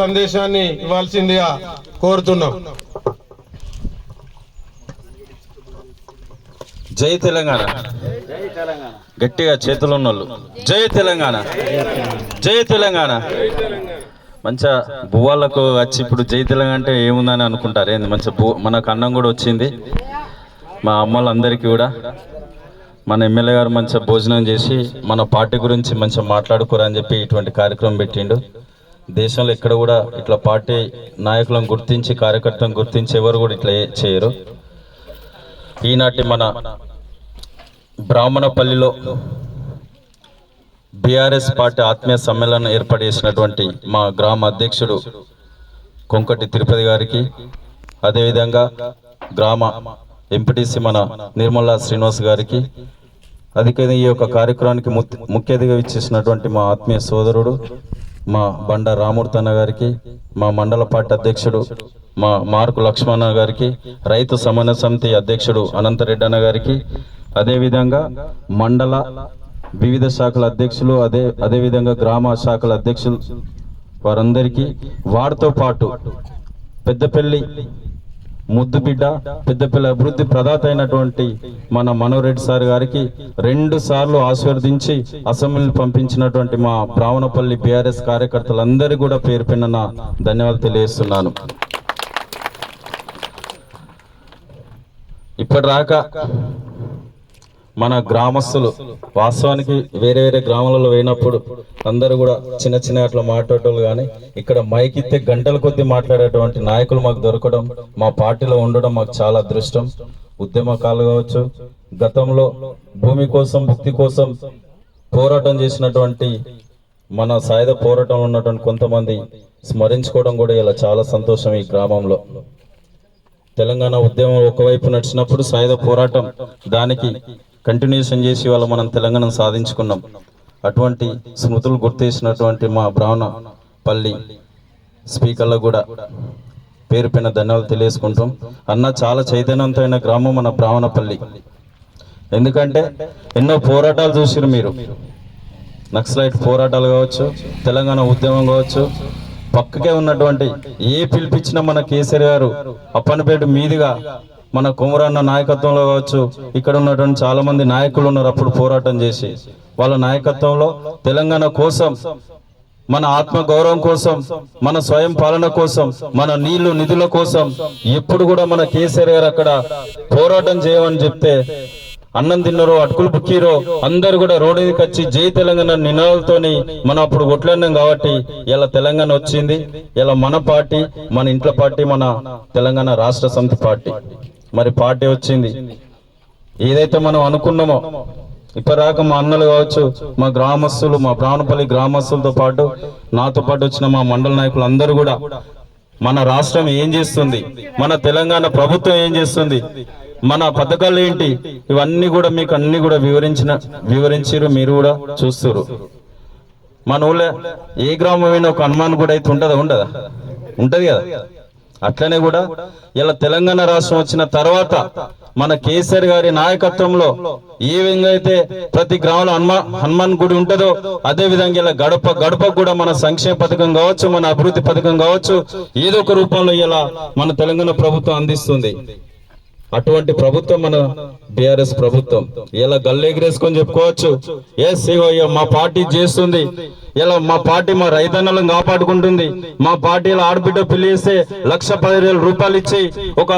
సందేశాన్ని ఇవ్వాల్సిందిగా కోరుతున్నాం. జై తెలంగాణ, గట్టిగా చేతులు ఉన్నోళ్ళు జై తెలంగాణ, జై తెలంగాణ. మంచిగా బువ్వాళ్ళకు వచ్చి ఇప్పుడు జై తెలంగాణ అంటే ఏముందని అనుకుంటారు. ఏంది మంచిగా మనకు అన్నం కూడా వచ్చింది. మా అమ్మలందరికీ కూడా మన ఎమ్మెల్యే గారు మంచిగా భోజనం చేసి మన పార్టీ గురించి మంచిగా మాట్లాడుకోరని చెప్పి ఇటువంటి కార్యక్రమం పెట్టిండు. దేశంలో ఎక్కడ కూడా ఇట్లా పార్టీ నాయకులను గుర్తించి కార్యకర్తలను గుర్తించి ఎవరు కూడా ఇట్లా చేయరు. ఈనాటి మన బ్రాహ్మణపల్లిలో బీఆర్ఎస్ పార్టీ ఆత్మీయ సమ్మేళనం ఏర్పాటు చేసినటువంటి మా గ్రామ అధ్యక్షుడు కొంకటి తిరుపతి గారికి, అదేవిధంగా గ్రామ ఎంపీటీసీ మన నిర్మలా శ్రీనివాస్ గారికి, అధికంగా ఈ యొక్క కార్యక్రమానికి ముఖ్య అతిథిగా ఇచ్చేసినటువంటి మా ఆత్మీయ సోదరుడు మా బండ రామూర్తి అన్న గారికి, మా మండల పార్టీ అధ్యక్షుడు మా మార్కు లక్ష్మణ గారికి, రైతు సమన్వయ సమితి అధ్యక్షుడు అనంతరెడ్డి అన్న గారికి, అదేవిధంగా మండల వివిధ శాఖల అధ్యక్షులు అదేవిధంగా గ్రామ శాఖల అధ్యక్షులు వారందరికీ, వారితో పాటు పెద్దపల్లి ముద్దుబిడ్డ పెద్దపల్లి అభివృద్ధి ప్రదాత అయినటువంటి మన మనోరెడ్డి సార్ గారికి 2 సార్లు ఆశీర్వదించి అసెంబ్లీని పంపించినటువంటి మా బ్రాహ్మణపల్లి బీఆర్ఎస్ కార్యకర్తలందరూ కూడా పేరు పెన్న ధన్యవాదాలు తెలియజేస్తున్నాను. ఇప్పటిదాకా మన గ్రామస్తులు వాస్తవానికి వేరే వేరే గ్రామాలలో పోయినప్పుడు అందరూ కూడా చిన్న చిన్న అట్లా మాట్లాడేటోళ్ళు, కానీ ఇక్కడ మైక్ ఇస్తే గంటల కొద్దీ మాట్లాడేటువంటి నాయకులు మాకు దొరకడం, మా పార్టీలో ఉండడం మాకు చాలా అదృష్టం. ఉద్యమకాలు కావచ్చు, గతంలో భూమి కోసం భక్తి కోసం పోరాటం చేసినటువంటి మన సాయుధ పోరాటంలో ఉన్నటువంటి కొంతమంది స్మరించుకోవడం కూడా ఇలా చాలా సంతోషం. ఈ గ్రామంలో తెలంగాణ ఉద్యమం ఒకవైపు నడిచినప్పుడు సాయుధ పోరాటం దానికి కంటిన్యూషన్ చేసి వాళ్ళు మనం తెలంగాణ సాధించుకున్నాం. అటువంటి స్మృతులు గుర్తేసినటువంటి మా బ్రాహ్మణపల్లి స్పీకర్లకు కూడా పేరు పైన ధన్యవాదాలు తెలియజేసుకుంటాం. అన్న చాలా చైతన్యవంతమైన గ్రామం మన బ్రాహ్మణపల్లి. ఎందుకంటే ఎన్నో పోరాటాలు చూసిరు మీరు, నక్సలైట్ పోరాటాలు కావచ్చు, తెలంగాణ ఉద్యమం కావచ్చు, పక్కకే ఉన్నటువంటి ఏ పిలిపించినా మన కేసీఆర్ గారు అప్పనపేట మీదుగా మన కుమరన్న నాయకత్వంలో కావచ్చు, ఇక్కడ ఉన్నటువంటి చాలా మంది నాయకులు ఉన్నారు అప్పుడు పోరాటం చేసి, వాళ్ళ నాయకత్వంలో తెలంగాణ కోసం, మన ఆత్మ గౌరవం కోసం, మన స్వయం పాలన కోసం, మన నీళ్లు నిధుల కోసం ఎప్పుడు కూడా మన కేసీఆర్ గారు అక్కడ పోరాటం చేయమని చెప్తే అన్నం తిన్నారో అటుకులు బుక్కిరో అందరు కూడా రోడ్డు మీదకి వచ్చి జై తెలంగాణ నినాదాలతోని మనం అప్పుడు కొట్లాడినాం. కాబట్టి ఇలా తెలంగాణ వచ్చింది. ఇలా మన పార్టీ, మన ఇంట్లో పార్టీ, మన తెలంగాణ రాష్ట్ర సమితి పార్టీ. మరి పార్టీ వచ్చింది. ఏదైతే మనం అనుకున్నామో ఇప్పటిదాకా మా అన్నలు కావచ్చు, మా గ్రామస్తులు, మా బ్రాహ్మణపల్లి గ్రామస్తులతో పాటు నాతో పాటు వచ్చిన మా మండల నాయకులు అందరూ కూడా మన రాష్ట్రం ఏం చేస్తుంది, మన తెలంగాణ ప్రభుత్వం ఏం చేస్తుంది, మన పథకాలు ఏంటి, ఇవన్నీ కూడా మీకు అన్ని కూడా వివరించారు. మీరు కూడా చూస్తారు. మన ఊళ్ళో ఏ గ్రామమైన ఒక హనుమాన్ కూడా అయితే ఉండదా? ఉంటది కదా. అట్లనే కూడా ఇలా తెలంగాణ రాష్ట్రం వచ్చిన తర్వాత మన కేసీఆర్ గారి నాయకత్వంలో ఏ విధంగా అయితే ప్రతి గ్రామంలో హనుమాన్ గుడి ఉంటుందో అదే విధంగా ఇలా గడప కూడా మన సంక్షేమ పథకం కావచ్చు, మన అభివృద్ధి పథకం కావచ్చు, ఏదో ఒక రూపంలో ఇలా మన తెలంగాణ ప్రభుత్వం అందిస్తుంది. అటువంటి ప్రభుత్వం మన బీఆర్ఎస్ ప్రభుత్వం. ఇలా గల్లెగిరేసుకొని చెప్పుకోవచ్చు, మా పార్టీ చేస్తుంది, ఇలా మా పార్టీ మా రైతన్నలను కాపాడుకుంటుంది, మా పార్టీలో ఆడబిడ్డ పెళ్లి చేస్తే 1,10,000 రూపాయలు ఇచ్చి ఒక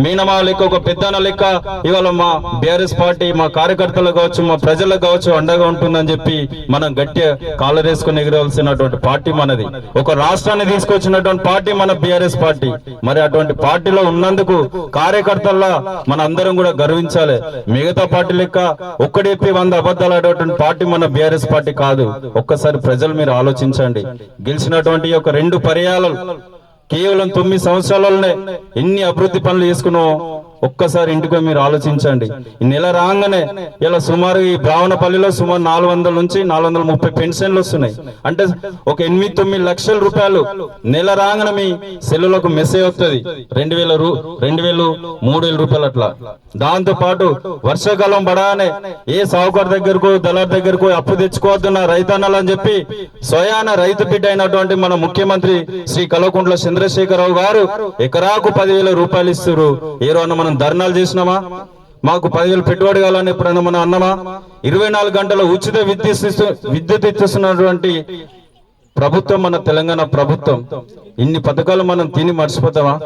మీనమా లెక్క, ఒక పెద్దన లెక్క ఇవాళ మా బీఆర్ఎస్ పార్టీ మా కార్యకర్తలకు కావచ్చు, మా ప్రజలకు కావచ్చు అండగా ఉంటుందని చెప్పి మనం గట్టిగా కాలరేసుకుని ఎగరవలసినటువంటి పార్టీ మనది. ఒక రాష్ట్రాన్ని తీసుకొచ్చినటువంటి పార్టీ మన బీఆర్ఎస్ పార్టీ. మరి అటువంటి పార్టీలో ఉన్నందుకు కార్యకర్తల్లా మన అందరం కూడా గర్వించాలి. మిగతా పార్టీ లెక్క ఒక్కడెప్పి 100 అబద్ధాలు ఆడేటువంటి పార్టీ మన బీఆర్ఎస్ పార్టీ కాదు. ఒక్కసారి ప్రజలు మీరు ఆలోచించండి. గెలిచినటువంటి యొక్క 2 పర్యాయాలు కేవలం 9 సంవత్సరాలలోనే ఎన్ని అభివృద్ధి పనులు చేసుకున్నాం ఒక్కసారి ఇంటికి మీరు ఆలోచించండి. ఈ నెల రాగానే ఇలా సుమారు ఈ బ్రాహ్మణపల్లిలో సుమారు 400 నుంచి 430 పెన్షన్లు వస్తున్నాయి. అంటే ఒక 8-9 లక్షల రూపాయలు నెల రాగానే మీ సెల్లులకు మెసేజ్ వస్తుంది. 2,000 3,000 రూపాయలు అట్లా. దాంతో పాటు వర్షాకాలం పడగానే ఏ సావుకారు దగ్గరకు దళార్ దగ్గరకు అప్పు తెచ్చుకోవద్దున్న రైతన్నలు అని చెప్పి స్వయాన రైతు బిడ్డ అయినటువంటి మన ముఖ్యమంత్రి శ్రీ కల్వకుంట్ల చంద్రశేఖరరావు గారు ఎకరాకు 10,000 రూపాయలు ఇస్తారు. ఏ రోజున మనం ధర్నాలు చేసినామా? మాకు 10,000 పెట్టుబడి కావాలని ఎప్పుడైనా మనం అన్నామా? 24 గంటల ఉచిత విద్యుత్ ఇస్తున్నటువంటి ప్రభుత్వం మన తెలంగాణ ప్రభుత్వం. ఇన్ని పథకాలు మనం తిని మర్చిపోతామా?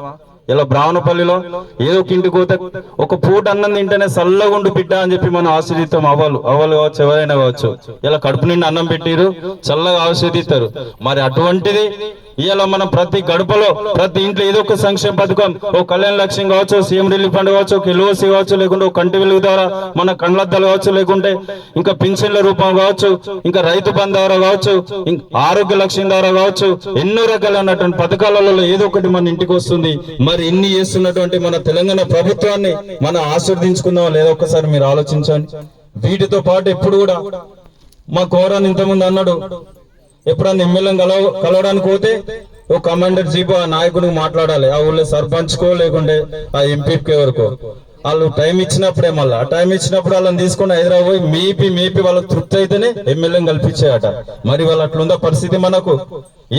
ఇలా బ్రాహ్మణపల్లిలో ఏదో ఒక ఇంటికి పోతే ఒక పూట అన్నం తింటేనే చల్లగుండు బిడ్డ అని చెప్పి మనం ఆశీర్దిస్తాం. అవ్వలు కావచ్చు, ఎవరైనా కావచ్చు, ఇలా కడుపు నిండి అన్నం పెట్టిరు, చల్లగా ఆశీర్దిస్తారు. మరి అటువంటిది ఇలా మనం ప్రతి గడపలో ప్రతి ఇంట్లో ఏదో ఒక సంక్షేమ పథకం, ఓ కళ్యాణ లక్ష్యం కావచ్చు, సీఎం రిలీఫ్ ఫండ్ కావచ్చు, ఒక ఎల్ఓసి కావచ్చు, లేకుంటే ఒక కంటి వెలుగు ద్వారా మన కండ్లద్దాలు కావచ్చు, లేకుంటే ఇంకా పింఛన్ల రూపం కావచ్చు, ఇంకా రైతు బంధు ద్వారా కావచ్చు, ఆరోగ్య లక్ష్యం ద్వారా కావచ్చు, ఎన్నో రకాలైనటువంటి పథకాలలో ఏదో ఒకటి మన ఇంటికి వస్తుంది. మరి ఇన్ని చేస్తున్నటువంటి మన తెలంగాణ ప్రభుత్వాన్ని మనం ఆశీర్దించుకుందాం లేదా ఒక్కసారి మీరు ఆలోచించండి. వీటితో పాటు ఎప్పుడు కూడా మా కోరాన్ని ఇంతకుముందు అన్నాడు, ఎప్పుడన్నా ఎమ్మెల్యేని కలవడానికి పోతే ఓ కమాండర్ జీప్ ఆ నాయకుడికి మాట్లాడాలి, ఆ ఊళ్ళో సర్పంచ్కో లేకుంటే ఆ ఎంపీకి ఎవరికో. వాళ్ళు టైం ఇచ్చినప్పుడే మళ్ళీ ఆ టైం ఇచ్చినప్పుడు వాళ్ళని తీసుకుని హైదరాబాద్ పోయి మేపి వాళ్ళకి తృప్తి అయితేనే ఎమ్మెల్యేని కల్పించాయట. మరి వాళ్ళు అట్లుందా పరిస్థితి? మనకు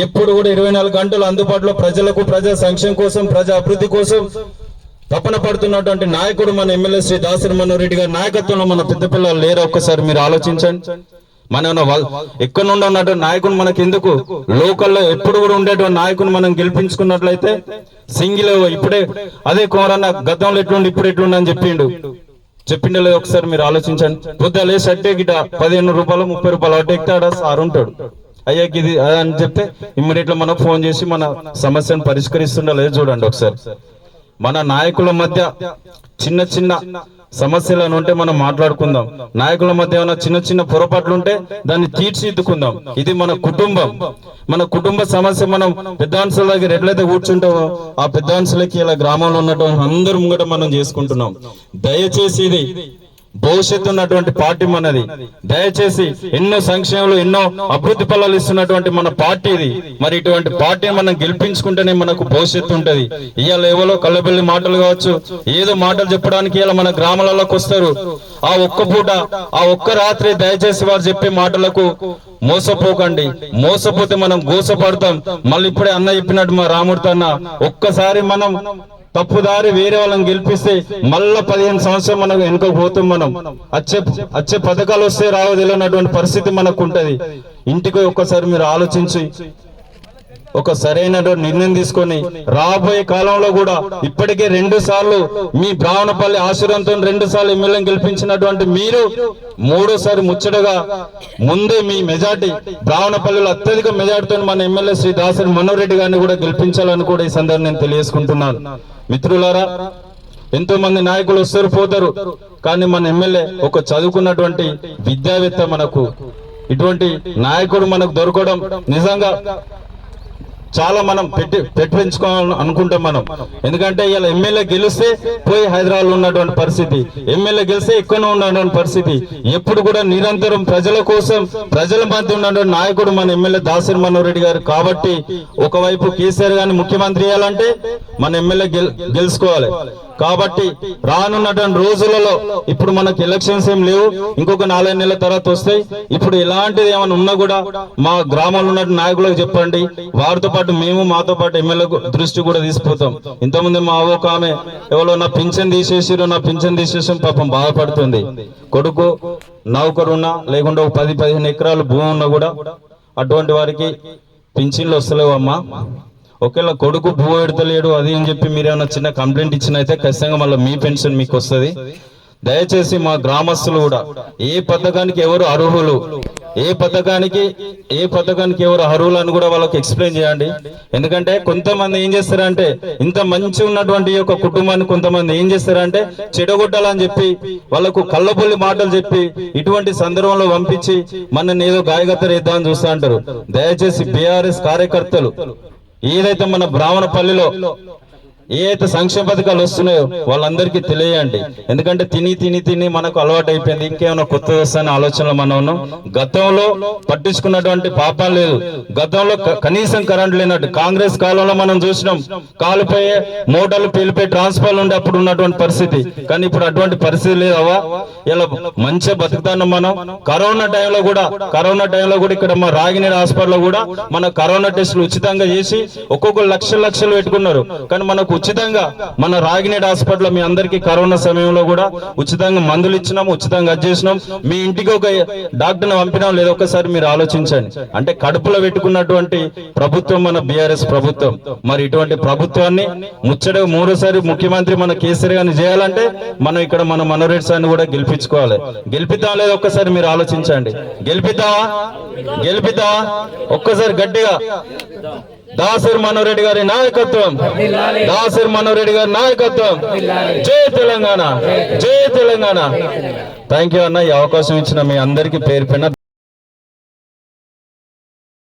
ఎప్పుడు కూడా 24 గంటలు అందుబాటులో ప్రజలకు, ప్రజా సంక్షేమం కోసం, ప్రజా అభివృద్ధి కోసం తపన పడుతున్నటువంటి నాయకుడు మన ఎమ్మెల్యే శ్రీ దాసరి మనోహర్ రెడ్డి గారి నాయకత్వంలో మన పెద్ద పిల్లలు లేరు. ఒక్కసారి మీరు ఆలోచించండి. మన ఎక్కడ నుండి ఉన్నటువంటి నాయకుని మనకి ఎందుకు? లోకల్లో ఎప్పుడు కూడా ఉండేటువంటి నాయకుని మనం గెలిపించుకున్నట్లయితే సింగిల్ ఇప్పుడే అదే కోరన్న గతంలో ఎట్లుండి ఇప్పుడు ఎట్లుండి అని చెప్పిండే లేదు. ఒకసారి మీరు ఆలోచించండి. పొద్దులే షర్ట్ గిట 15 రూపాయలు 30 రూపాయలు అటు ఎక్కితే సార్ ఉంటాడు, అయ్యాకి ఇది అని చెప్తే ఇమ్మీడియట్ గా మనకు ఫోన్ చేసి మన సమస్యను పరిష్కరిస్తుండలేదు. చూడండి ఒకసారి. మన నాయకుల మధ్య చిన్న సమస్యలను ఉంటే మనం మాట్లాడుకుందాం. నాయకుల మధ్య ఏమైనా చిన్న పొరపాట్లు ఉంటే దాన్ని తీర్చిదిద్దుకుందాం. ఇది మన కుటుంబం, మన కుటుంబ సమస్య. మనం పెద్దాంశాల దగ్గర ఎట్లయితే కూర్చుంటామో ఆ పెద్దాంశాలకి ఇలా గ్రామంలో ఉన్నటువంటి అందరూ ముంగట మనం చేసుకుంటున్నాం. దయచేసి ఇది భవిష్యత్తు ఉన్నటువంటి పార్టీ మనది. దయచేసి ఎన్నో సంక్షేమాలు, ఎన్నో అభివృద్ధి ఫలాలు ఇస్తున్నటువంటి మన పార్టీ ఇది. మరి ఇటువంటి పార్టీని మనం గెలిపించుకుంటేనే మనకు భవిష్యత్తు ఉంటది. ఇవాళ ఎవరో కళ్ళబెల్లి మాటలు కావచ్చు, ఏదో మాటలు చెప్పడానికి ఇలా మన గ్రామాలలోకి వస్తారు. ఆ ఒక్క పూట, ఆ ఒక్క రాత్రి దయచేసి వారు చెప్పే మాటలకు మోసపోకండి. మోసపోతే మనం గోసపడతాం. మళ్ళీ ఇప్పుడే అన్న చెప్పినట్టు మా రాముడితో అన్న, ఒక్కసారి మనం తప్పుదారి వేరే వాళ్ళని గెలిపిస్తే మళ్ళా 15 సంవత్సరం మనకు వెనుక పోతాం. మనం వచ్చే పథకాలు వస్తే రావో తెలియనటువంటి పరిస్థితి మనకు ఉంటది. ఇంటికి ఒక్కసారి మీరు ఆలోచించి ఒక సరైన నిర్ణయం తీసుకొని రాబోయే కాలంలో కూడా ఇప్పటికే 2 సార్లు మీ బ్రాహ్మణపల్లి ఆశీర్వాదంతో 2 సార్లు ఎమ్మెల్యేని గెలిపించినటువంటి మీరు 3వ ముచ్చటగా ముందే మీ మెజార్టీ బ్రాహ్మణపల్లిలో అత్యధిక మెజార్టీతో మన ఎమ్మెల్యే శ్రీ దాసరి మనోహర్ రెడ్డి గారిని కూడా గెలిపించాలని కూడా ఈ సందర్భంగా నేను తెలియజేసుకుంటున్నాను. మిత్రులారా, ఎంతో మంది నాయకులు వస్తారు పోతారు, కానీ మన ఎమ్మెల్యే ఒక చదువుకున్నటువంటి విద్యావేత్త. మనకు ఇటువంటి నాయకుడు మనకు దొరకడం నిజంగా చాలా మనం పెంచుకోవాలని అనుకుంటాం మనం. ఎందుకంటే ఇలా ఎమ్మెల్యే గెలిస్తే పోయి హైదరాబాద్ లో ఉన్నటువంటి పరిస్థితి, ఎమ్మెల్యే గెలిస్తే ఎక్కడో ఉన్నటువంటి పరిస్థితి. ఎప్పుడు కూడా నిరంతరం ప్రజల కోసం, ప్రజల మధ్య ఉన్నటువంటి నాయకుడు మన ఎమ్మెల్యే దాసరి మనోహర్ రెడ్డి గారు. కాబట్టి ఒకవైపు కేసీఆర్ గారిని ముఖ్యమంత్రి చేయాలంటే మన ఎమ్మెల్యే గెలుచుకోవాలి. కాబట్టి రానున్నటువంటి రోజులలో ఇప్పుడు మనకు ఎలక్షన్స్ ఏం లేవు, ఇంకొక 4 నెలల తర్వాత వస్తాయి. ఇప్పుడు ఎలాంటిది ఏమైనా ఉన్నా కూడా మా గ్రామంలో ఉన్న నాయకులకు చెప్పండి. వారితో పాటు మేము, మాతో పాటు ఎమ్మెల్యే దృష్టి కూడా తీసుకుపోతాం. ఇంతకుముందు మా ఒక ఆమె ఎవరో నా పింఛన్ తీసేసి పాపం బాధపడుతుంది. కొడుకు నౌకరున్నా లేకుండా 10-15 ఎకరాలు భూమి ఉన్నా కూడా అటువంటి వారికి పింఛన్లు వస్తలేవమ్మా. ఒకవేళ కొడుకు భూ ఎడతలేడు అది అని చెప్పి మీరు ఏమైనా చిన్న కంప్లైంట్ ఇచ్చినైతే ఖచ్చితంగా మళ్ళీ మీ పెన్షన్ మీకు వస్తుంది. దయచేసి మా గ్రామస్తులు కూడా ఏ పథకానికి ఎవరు అర్హులు, ఏ పథకానికి ఎవరు అర్హులు అని కూడా వాళ్ళకి ఎక్స్ప్లెయిన్ చేయండి. ఎందుకంటే కొంతమంది ఏం చేస్తారంటే, ఇంత మంచి ఉన్నటువంటి యొక్క కుటుంబాన్ని కొంతమంది ఏం చేస్తారంటే చెడగొట్టాలని చెప్పి వాళ్ళకు కళ్ళబొల్లి మాటలు చెప్పి ఇటువంటి సందర్భంలో పంపించి మనని ఏదో గాయగత్తర ఇద్దామని చూస్తా అంటారు. దయచేసి బీఆర్ఎస్ కార్యకర్తలు ఏదైతే మన బ్రాహ్మణపల్లిలో ఏ అయితే సంక్షేమ పథకాలు వస్తున్నాయో వాళ్ళందరికీ తెలియండి. ఎందుకంటే తిని మనకు అలవాటు అయిపోయింది. ఇంకేమైనా కొత్త వస్తాయని ఆలోచనలో మనం ఉన్నాం. గతంలో పట్టించుకున్నటువంటి పాపం లేదు. గతంలో కనీసం కరెంట్ లేనట్టు కాంగ్రెస్ కాలంలో మనం చూసినాం. కాలుపోయే మోటార్లు పేలిపోయి ట్రాన్స్ఫార్మర్లు ఉండే అప్పుడు ఉన్నటువంటి పరిస్థితి. కానీ ఇప్పుడు అటువంటి పరిస్థితి లేదవ్వా. ఇలా మంచిగా బతుకుతాను మనం. కరోనా టైంలో కూడా ఇక్కడ మా రాగినీరు హాస్పిటల్లో కూడా మన కరోనా టెస్టులు ఉచితంగా చేసి ఒక్కొక్కరు లక్షలు పెట్టుకున్నారు. కానీ మనకు ఉచితంగా మన రాగినీరు హాస్పిటల్ మీ అందరికీ కరోనా సమయంలో కూడా ఉచితంగా మందులు ఇచ్చినాం, ఉచితంగా చేసినాం. మీ ఇంటికి ఒక డాక్టర్ని పంపినాం లేదా ఒక్కసారి మీరు ఆలోచించండి. అంటే కడుపులో పెట్టుకున్నటువంటి ప్రభుత్వం మన బీఆర్ఎస్ ప్రభుత్వం. మరి ఇటువంటి ప్రభుత్వాన్ని ముచ్చటగా మూడోసారి ముఖ్యమంత్రి మన కేసీఆర్ గారిని చేయాలంటే మనం ఇక్కడ మన మనోరెడ్డి సార్ని కూడా గెలిపించుకోవాలి. గెలిపిద్దాం లేదా ఒక్కసారి మీరు ఆలోచించండి. గెలిపిద్దామా ఒక్కసారి గట్టిగా. దాసరి మనోరెడ్డి గారి నాయకత్వం, జై తెలంగాణ. థ్యాంక్ యూ అన్న, ఈ అవకాశం ఇచ్చిన మీ అందరికీ పేరు పైన